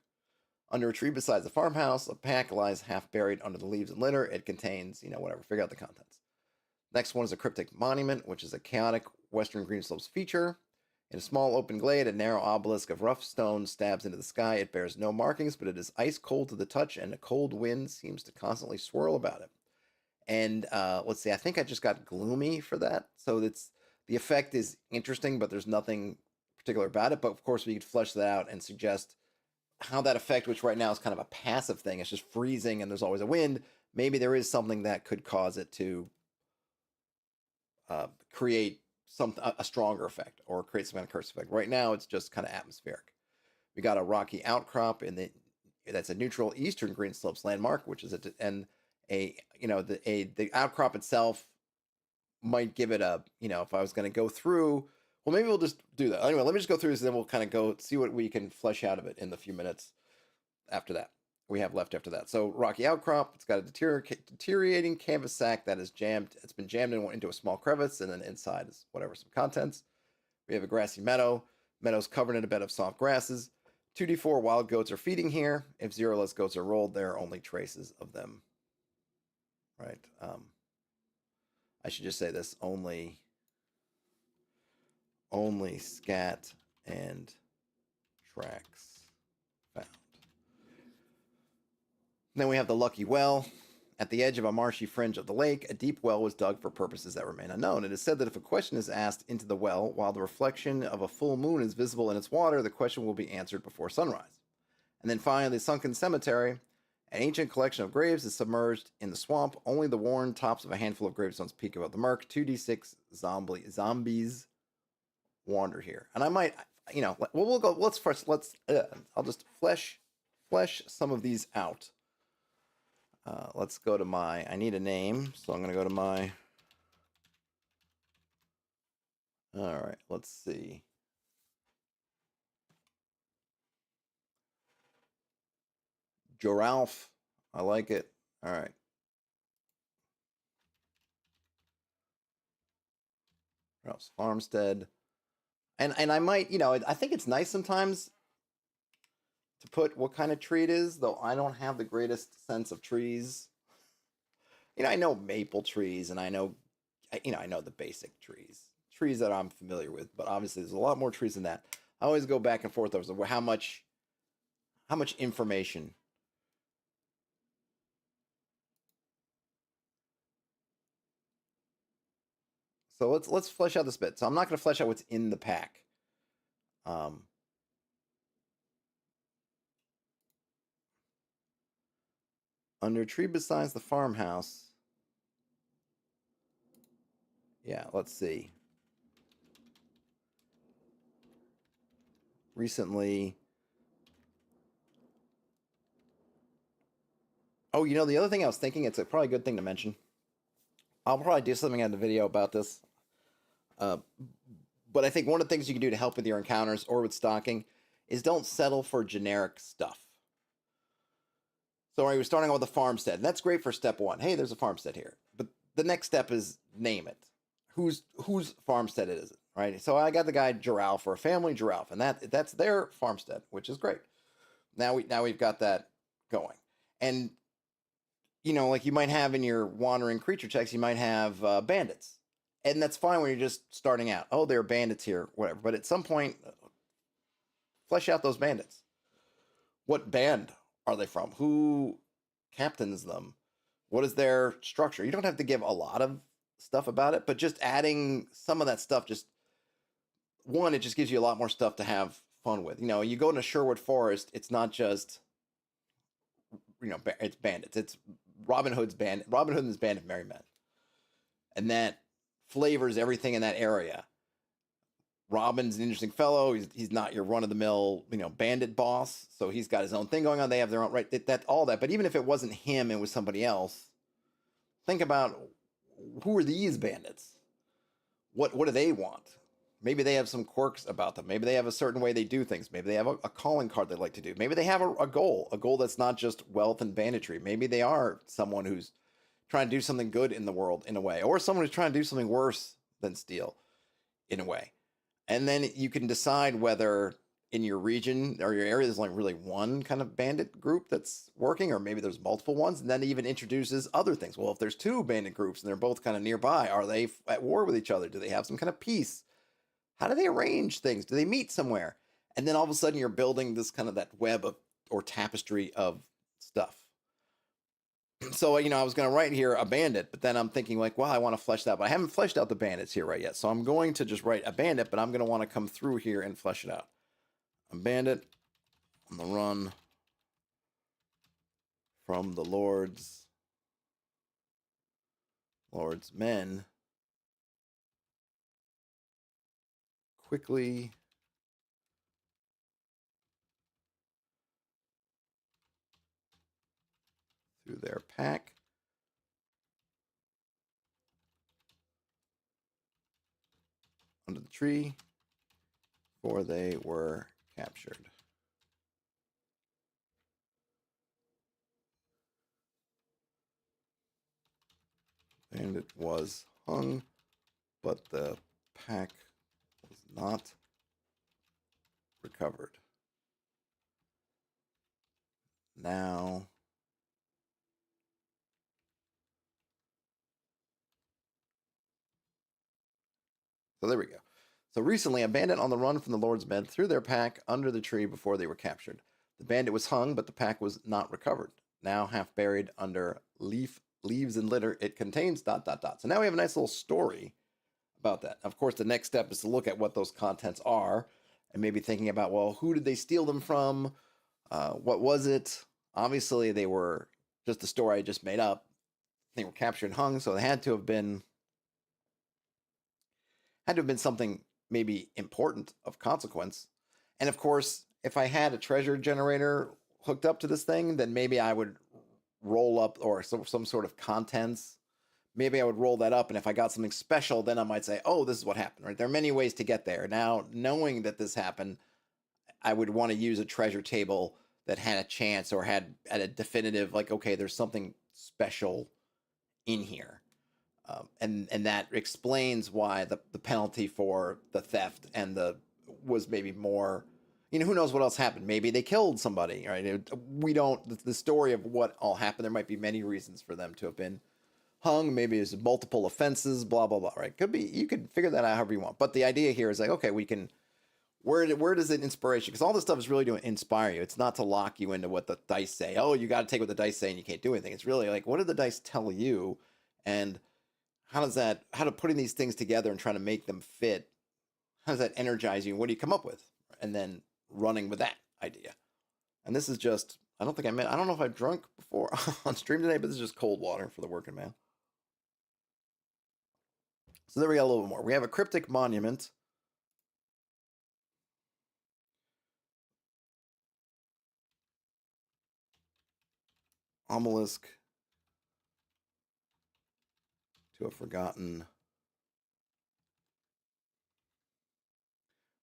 Under a tree beside the farmhouse, a pack lies half buried under the leaves and litter. It contains, whatever, figure out the contents. Next one is a cryptic monument, which is a chaotic western green slopes feature. In a small open glade, a narrow obelisk of rough stone stabs into the sky. It bears no markings, but it is ice cold to the touch, and a cold wind seems to constantly swirl about it. And let's see, I think I just got gloomy for that. So the effect is interesting, but there's nothing particular about it. But of course, we could flesh that out and suggest how that effect, which right now is kind of a passive thing, it's just freezing and there's always a wind. Maybe there is something that could cause it to create a stronger effect or create some kind of curse effect. Right now, it's just kind of atmospheric. We got a rocky outcrop that's a neutral eastern green slopes landmark, which is the outcrop itself might give it a, if I was going to go through, well, maybe we'll just do that. Anyway, let me just go through this and then we'll kind of go see what we can flesh out of it in the few minutes after that. We have left after that. So rocky outcrop, it's got a deteriorating canvas sack that is jammed. It's been jammed into a small crevice, and then inside is some contents. We have a grassy meadow. Meadow's covered in a bed of soft grasses. 2d4 wild goats are feeding here. If zero-less goats are rolled, there are only traces of them. Right. I should just say this: only scat and tracks found. Then we have the lucky well. At the edge of a marshy fringe of the lake, a deep well was dug for purposes that remain unknown. It is said that if a question is asked into the well while the reflection of a full moon is visible in its water, the question will be answered before sunrise. And then finally, the sunken cemetery. An ancient collection of graves is submerged in the swamp. Only the worn tops of a handful of gravestones peek above the murk. 2d6 zombies wander here. And I might, we'll go, I'll just flesh some of these out. Let's go to I need a name, so I'm going to go to all right, let's see. Joralf, I like it. All right. Joralf's farmstead. And I might, I think it's nice sometimes to put what kind of tree it is, though I don't have the greatest sense of trees. I know maple trees, and I know the basic trees that I'm familiar with, but obviously there's a lot more trees than that. I always go back and forth over how much information. So let's flesh out this bit. So I'm not going to flesh out what's in the pack. Under a tree besides the farmhouse. Yeah, let's see. Recently. Oh, the other thing I was thinking, it's probably a good thing to mention. I'll probably do something on the video about this. But I think one of the things you can do to help with your encounters or with stocking is don't settle for generic stuff. So we're starting out with a farmstead. And that's great for step one. Hey, there's a farmstead here. But the next step is name it. Whose farmstead is it, right? So I got the guy Joralf, for a family Joralf, and that's their farmstead, which is great. Now we've got that going. And like you might have in your wandering creature checks, you might have bandits. And that's fine when you're just starting out. Oh, there are bandits here, whatever. But at some point, flesh out those bandits. What band are they from? Who captains them? What is their structure? You don't have to give a lot of stuff about it, but just adding some of that stuff, it just gives you a lot more stuff to have fun with. You go into Sherwood Forest, it's not just, it's bandits. It's Robin Hood and his band of merry men. And that flavors everything in that area. Robin's an interesting fellow. He's not your run-of-the-mill, bandit boss. So he's got his own thing going on. They have their own, right? All that. But even if it wasn't him, it was somebody else. Think about, who are these bandits? What do they want? Maybe they have some quirks about them. Maybe they have a certain way they do things. Maybe they have a calling card they like to do. Maybe they have a goal that's not just wealth and banditry. Maybe they are someone who's trying to do something good in the world in a way, or someone who's trying to do something worse than steal in a way. And then you can decide whether in your region or your area there's like really one kind of bandit group that's working, or maybe there's multiple ones. And then it even introduces other things. Well, if there's two bandit groups and they're both kind of nearby, are they at war with each other? Do they have some kind of peace? How do they arrange things? Do they meet somewhere? And then all of a sudden you're building this kind of that web of or tapestry of stuff. So, I was going to write here a bandit, but then I'm thinking like, well, I want to flesh that, but I haven't fleshed out the bandits here right yet. So I'm going to just write a bandit, but I'm going to want to come through here and flesh it out. A bandit on the run from the Lord's men quickly through their pack under the tree before they were captured. Bandit was hung, but the pack was not recovered. Now, so there we go. So recently, a bandit on the run from the Lord's men threw their pack under the tree before they were captured. The bandit was hung, but the pack was not recovered. Now half buried under leaves and litter, it contains ... So now we have a nice little story about that. Of course, the next step is to look at what those contents are and maybe thinking about, well, who did they steal them from? What was it? Obviously, they were just the story I just made up. They were captured and hung, so they had to have been something maybe important of consequence. And of course, if I had a treasure generator hooked up to this thing, then maybe I would roll up or some sort of contents. Maybe I would roll that up, and if I got something special, then I might say, oh, this is what happened, right? There are many ways to get there. Now, knowing that this happened, I would want to use a treasure table that had a chance or had a definitive, like, okay, there's something special in here. And that explains why the penalty for the theft and was maybe more, who knows what else happened. Maybe they killed somebody, right? We don't, the story of what all happened, there might be many reasons for them to have been hung. Maybe it's multiple offenses, blah, blah, blah, right? Could be, you could figure that out however you want. But the idea here is like, okay, we can, where does it inspiration? Because all this stuff is really to inspire you. It's not to lock you into what the dice say. Oh, you got to take what the dice say and you can't do anything. It's really like, what did the dice tell you? And how do putting these things together and trying to make them fit, how does that energize you? What do you come up with? And then running with that idea. And this is just, I don't know if I've drunk before on stream today, but this is just cold water for the working man. So there we got a little bit more. We have a cryptic monument. Obelisk to a forgotten.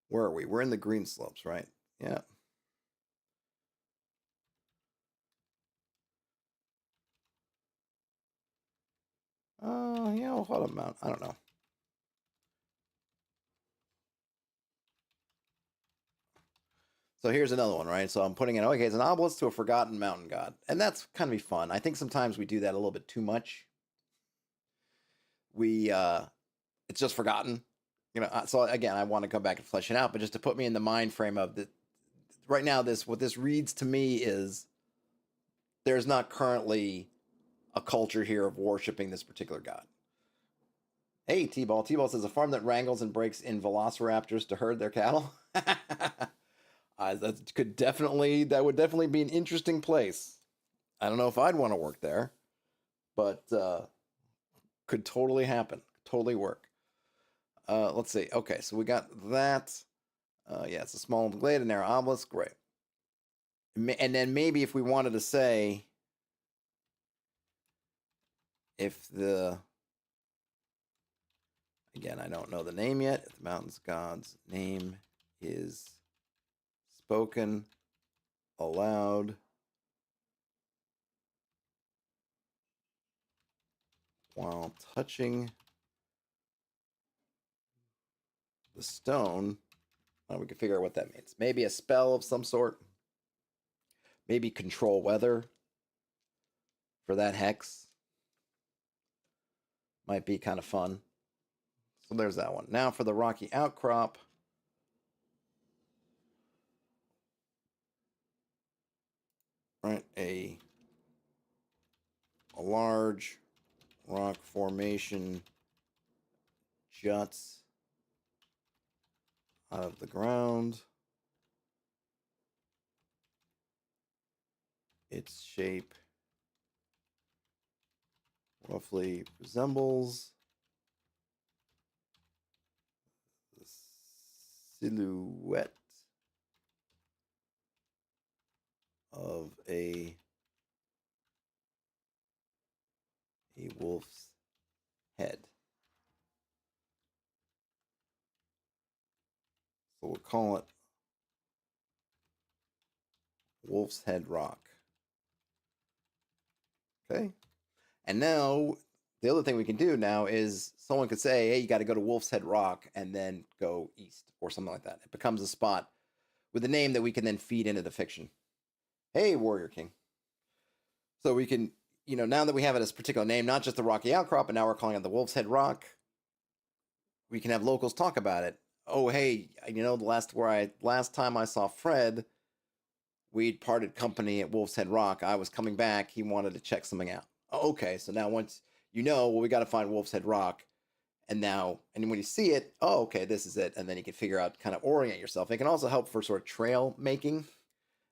Where are we? We're in the green slopes, right? Yeah. Yeah, we'll hold a mount. I don't know. So here's another one, right? So I'm putting in, okay, it's an obelisk to a forgotten mountain god. And that's kind of be fun. I think sometimes we do that a little bit too much. It's just forgotten. So again, I want to come back and flesh it out, but just to put me in the mind frame of the right now, what this reads to me is there's not currently a culture here of worshiping this particular god. Hey, T-Ball. T-Ball says a farm that wrangles and breaks in velociraptors to herd their cattle. That would definitely be an interesting place. I don't know if I'd want to work there, but could totally happen. Totally work. Let's see. Okay, so we got that. Yeah, it's a small glade and narrow obelisk. Great. And then maybe if we wanted to say if again, I don't know the name yet. If the mountain's god's name is spoken aloud while touching the stone. We can figure out what that means. Maybe a spell of some sort. Maybe control weather for that hex. Might be kind of fun. So there's that one. Now for the rocky outcrop. Right, a large rock formation juts out of the ground. Its shape roughly resembles the silhouette of a wolf's head. So we'll call it Wolf's Head Rock. Okay. And now the other thing we can do now is someone could say, hey, you got to go to Wolf's Head Rock and then go east or something like that. It becomes a spot with a name that we can then feed into the fiction. Hey, Warrior King. So we can, now that we have it as a particular name, not just the Rocky Outcrop, but now we're calling it the Wolf's Head Rock, we can have locals talk about it. Oh, hey, the last time I saw Fred, we'd parted company at Wolf's Head Rock. I was coming back. He wanted to check something out. Oh, okay, so now once we got to find Wolf's Head Rock. And when you see it, oh, okay, this is it. And then you can figure out, kind of orient yourself. It can also help for sort of trail making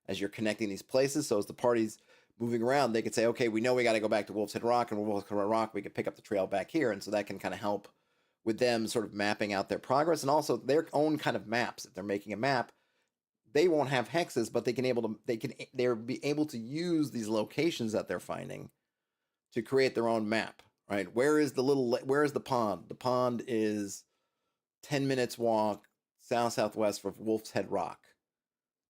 as you're connecting these places. So as the party's moving around, they could say, okay, we know we got to go back to Wolf's Head Rock, and Wolf's Head Rock, we could pick up the trail back here. And so that can kind of help with them sort of mapping out their progress and also their own kind of maps. If they're making a map, they won't have hexes, but they'll be able to use these locations that they're finding to create their own map, right? Where is the pond? The pond is 10 minutes walk southwest of Wolf's Head Rock.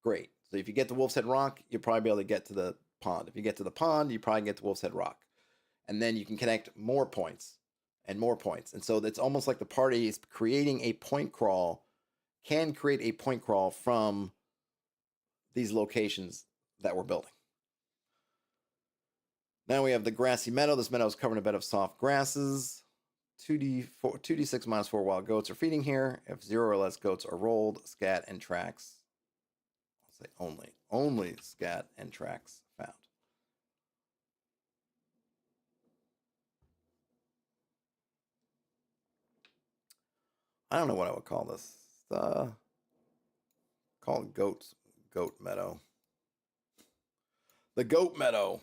Great. So if you get to Wolf's Head Rock, you'll probably be able to get to the pond. If you get to the pond, you probably get to Wolf's Head Rock. And then you can connect more points and more points. And so it's almost like the party is creating a point crawl, can create a point crawl from these locations that we're building. Now we have the grassy meadow. This meadow is covered in a bed of soft grasses. 2d6 minus 4 wild goats are feeding here. If 0 or less goats are rolled, scat and tracks. I'll say only scat and tracks found. I don't know what I would call this. Call it goat meadow. The goat meadow.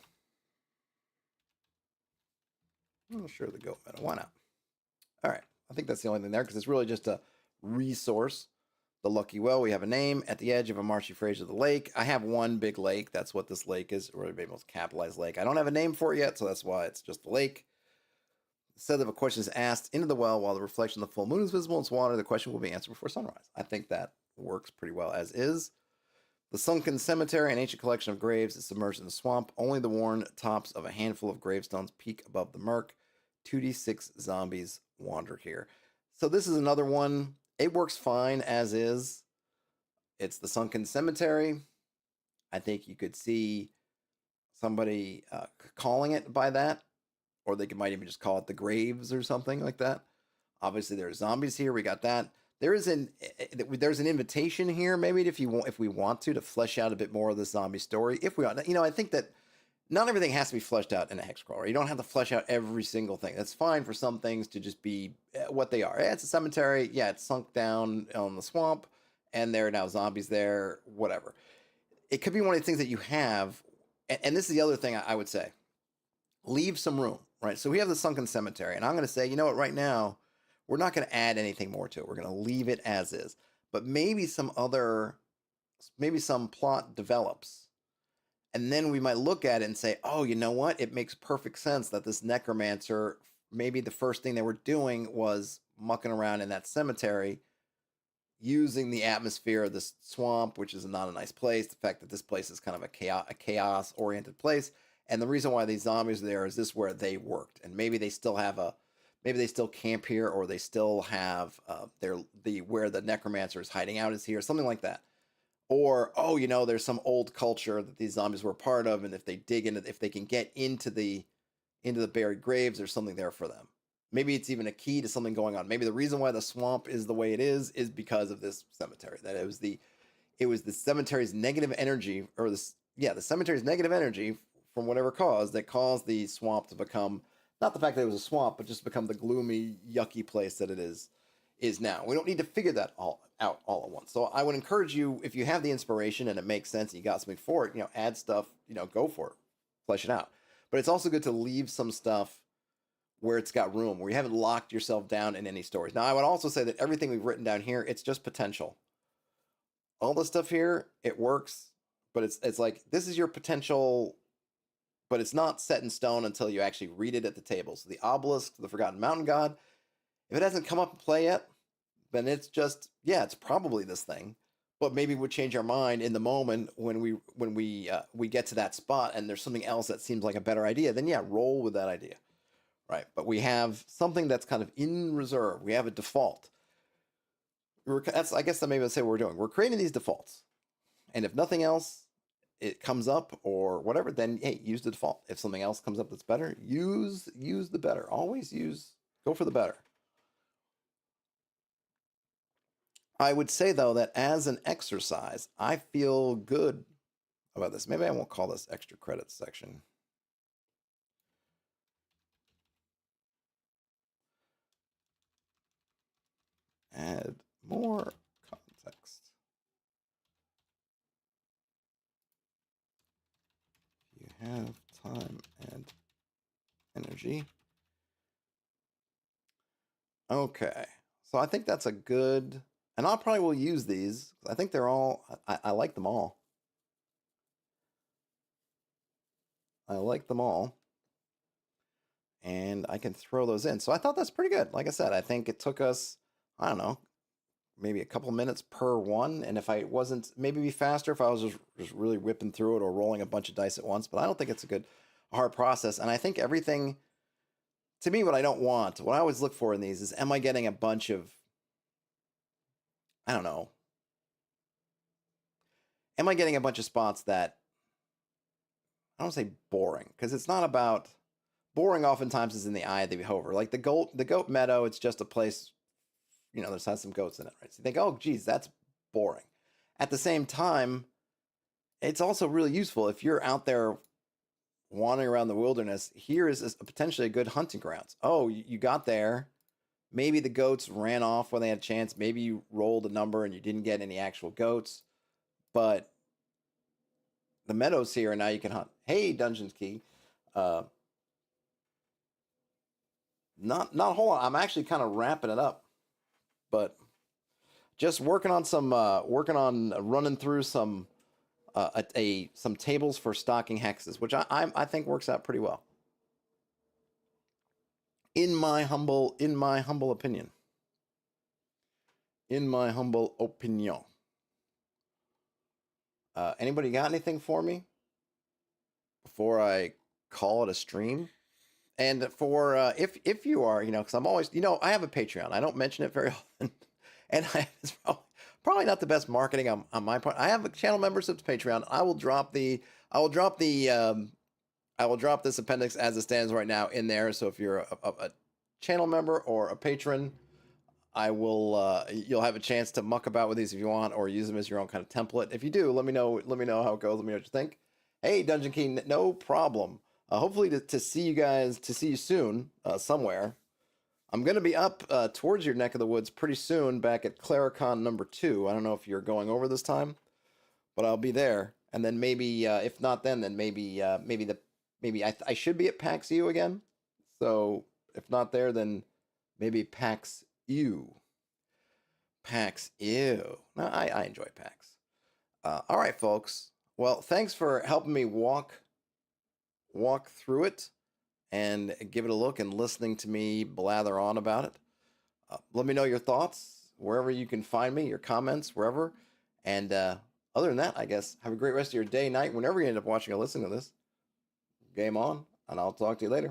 Oh, sure, the goat meadow. Why not? All right. I think that's the only thing there because it's really just a resource. The Lucky Well, we have a name at the edge of a marshy phrase of the lake. I have one big lake. That's what this lake is, or maybe most capitalized lake. I don't have a name for it yet, so that's why it's just the lake. Said if a question is asked into the well while the reflection of the full moon is visible in its water, the question will be answered before sunrise. I think that works pretty well as is. The sunken cemetery, an ancient collection of graves, is submerged in the swamp. Only the worn tops of a handful of gravestones peek above the murk. 2d6 zombies wander here. So this is another one. It works fine as is. It's the sunken cemetery. I think you could see somebody calling it by that, or they might even just call it the graves or something like that. Obviously, there are zombies here. We got that. There's an invitation here, maybe if we want to flesh out a bit more of the zombie story. If we want, I think that not everything has to be fleshed out in a hex crawler. You don't have to flesh out every single thing. That's fine for some things to just be what they are. Yeah, it's a cemetery. Yeah, it's sunk down on the swamp, and there are now zombies there. Whatever. It could be one of the things that you have, and this is the other thing I would say. Leave some room, right? So we have the sunken cemetery, and I'm going to say, you know what? Right now, we're not going to add anything more to it. We're going to leave it as is. But maybe some plot develops. And then we might look at it and say, oh, you know what? It makes perfect sense that this necromancer, maybe the first thing they were doing was mucking around in that cemetery, using the atmosphere of this swamp, which is not a nice place. The fact that this place is kind of a chaos-oriented place. And the reason why these zombies are there is this where they worked, and maybe they still have a, maybe they still camp here, or they still have the where the necromancer is hiding out is here, something like that. Or oh, there's some old culture that these zombies were part of, and if they dig into, if they can get into the buried graves, there's something there for them. Maybe it's even a key to something going on. Maybe the reason why the swamp is the way it is because of this cemetery. That it was the cemetery's negative energy, or the cemetery's negative energy from whatever cause that caused the swamp to become, not the fact that it was a swamp, but just become the gloomy, yucky place that it is now. We don't need to figure that all out all at once. So I would encourage you, if you have the inspiration and it makes sense and you got something for it, add stuff, go for it, flesh it out. But it's also good to leave some stuff where it's got room, where you haven't locked yourself down in any stories. Now, I would also say that everything we've written down here, it's just potential. All the stuff here, it works, but it's like, this is your potential, but it's not set in stone until you actually read it at the table. So the obelisk, the Forgotten Mountain God, if it hasn't come up in play yet, then it's just, yeah, it's probably this thing. But maybe we'll change our mind in the moment when we get to that spot and there's something else that seems like a better idea. Then yeah, roll with that idea, right? But we have something that's kind of in reserve. We have a default. I guess that maybe I'll say what we're doing. We're creating these defaults, and if nothing else, it comes up or whatever, then hey, use the default. If something else comes up that's better, use the better. Always go for the better. I would say, though, that as an exercise, I feel good about this. Maybe I won't call this extra credits section. Add more context. You have time and energy. Okay. So I think that's a good, and I probably will use these. I think they're all, I like them all. I like them all. And I can throw those in. So I thought that's pretty good. Like I said, I think it took us, I don't know, maybe a couple minutes per one. And if I wasn't, maybe be faster if I was just really whipping through it or rolling a bunch of dice at once. But I don't think it's a hard process. And I think everything, to me, what I don't want, what I always look for in these is, am I getting a bunch of, I don't know, am I getting a bunch of spots that, I don't say boring, because it's not about, boring oftentimes is in the eye of the beholder. Like the goat meadow, it's just a place, there's has some goats in it, right? So you think, oh, geez, that's boring. At the same time, it's also really useful if you're out there wandering around the wilderness. Here is potentially a good hunting grounds. Oh, you got there. Maybe the goats ran off when they had a chance. Maybe you rolled a number and you didn't get any actual goats. But the meadow's here and now you can hunt. Hey, Dungeons Key. Not a whole lot. I'm actually kind of wrapping it up. But just working on running through some tables for stocking hexes, which I think works out pretty well. In my humble opinion. Anybody got anything for me before I call it a stream? And for if you are, because I'm always, I have a Patreon. I don't mention it very often, and it's probably not the best marketing on my part. I have a channel membership to Patreon. I will drop this appendix as it stands right now in there. So if you're a channel member or a patron, I will you'll have a chance to muck about with these if you want, or use them as your own kind of template. If you do, let me know how it goes. Let me know what you think. Hey, Dungeon King, no problem. Hopefully to see you soon somewhere. I'm going to be up towards your neck of the woods pretty soon, back at Claricon number 2. I don't know if you're going over this time, but I'll be there. And then maybe, if not then maybe I should be at PAX U again. So if not there, then maybe PAX U. PAX U. No, I enjoy PAX. All right, folks. Well, thanks for helping me walk through it and give it a look and listening to me blather on about it. Let me know your thoughts wherever you can find me, your comments, wherever. And other than that, I guess, have a great rest of your day, night, whenever you end up watching or listening to this. game on, and I'll talk to you later.